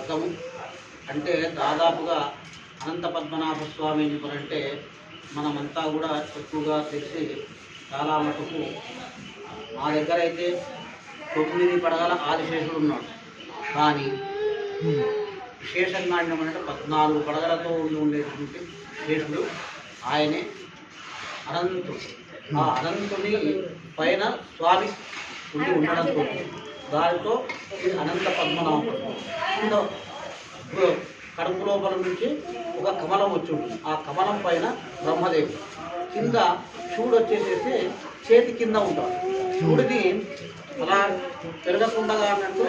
వ్రతము. అంటే దాదాపుగా అనంత పద్మనాభ స్వామి అని చెప్పారంటే మనమంతా కూడా ఎక్కువగా తెలిసి చాలా మటుకు మా దగ్గర అయితే 9 పడగల ఆదిశేషుడు ఉన్నాడు. కానీ విశేషంగా అంటే 14 పడగలతో ఉండేటువంటి శేషుడు ఆయనే అనంతుడు. ఆ అనంతుని పైన స్వామి ఉండి ఉండడంతో దానితో ఇది అనంత పద్మనాభుడు. కడుపు లోపల నుంచి ఒక కమలం వచ్చి ఉంటుంది. ఆ కమలం పైన బ్రహ్మదేవుడు, కింద శివుడు వచ్చేసేసి చేతి కింద ఉంటాడు. శివుడిని అలా పెరగకుండా అన్నట్టు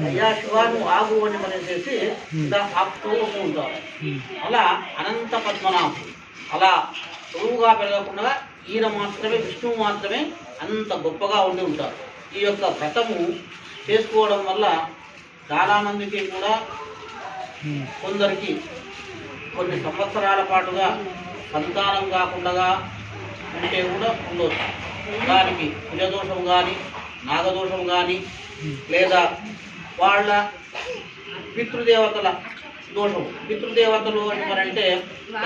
అయ్యా శివాను ఆగు అని అనేసి ఇలా ఆపుతూ ఉంటారు. అలా అనంత పద్మనాభుడు అలా సులువుగా పెరగకుండా ఈయన మాత్రమే, విష్ణువు మాత్రమే అంత గొప్పగా ఉండి ఉంటారు. ఈ యొక్క వ్రతము చేసుకోవడం వల్ల చాలామందికి కూడా కొందరికి కొన్ని సంవత్సరాల పాటుగా సంతానం కాకుండా ఉంటే కూడా ఉండవచ్చు. దానికి కుజదోషం కానీ, నాగదోషం కానీ, లేదా వాళ్ళ పితృదేవతల దోషం. పితృదేవతలు అంటే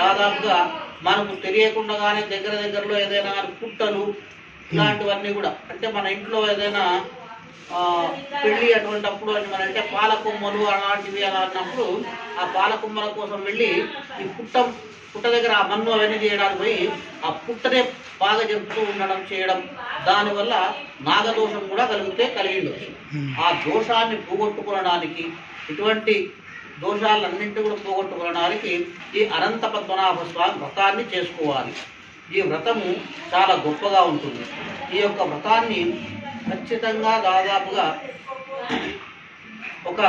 దాదాపుగా మనకు తెలియకుండానే దగ్గరలో ఏదైనా పుట్టలు ఇలాంటివన్నీ కూడా, అంటే మన ఇంట్లో ఏదైనా పెళ్ళి అటువంటిప్పుడు అంటే పాలకొమ్మలు అలాంటివి అని అన్నప్పుడు ఆ పాలకొమ్మల కోసం వెళ్ళి ఈ పుట్ట దగ్గర ఆ మన్ను అవన్నీ చేయడానికి పోయి ఆ పుట్టనే బాగా చెప్తూ ఉండడం చేయడం, దానివల్ల నాగదోషం కూడా కలిగిండొచ్చు. ఆ దోషాన్ని పోగొట్టుకోవడానికి, ఇటువంటి దోషాలన్నింటి కూడా పోగొట్టుకోవడానికి ఈ అనంత పద్మనాభ స్వామి వ్రతాన్ని చేసుకోవాలి. ఈ వ్రతము చాలా గొప్పగా ఉంటుంది. ఈ యొక్క వ్రతాన్ని ఖచ్చితంగా దాదాపుగా ఒక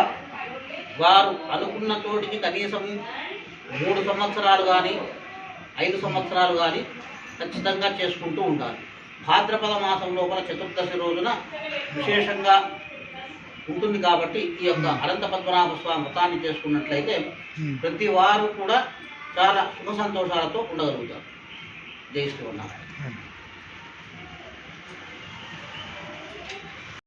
వారు అనుకున్న చోటికి కనీసం 3 సంవత్సరాలు కానీ 5 సంవత్సరాలు కానీ ఖచ్చితంగా చేసుకుంటూ ఉండాలి. భాద్రపద మాసం లోపల చతుర్దశి రోజున విశేషంగా ఉంటుంది కాబట్టి ఈ యొక్క అనంత పద్మనాభ స్వామి వ్రతాన్ని చేసుకున్నట్లయితే ప్రతి వారు కూడా చాలా సుఖ సంతోషాలతో ఉండగలుగుతారు. జై శ్రీమన్నారాయణ.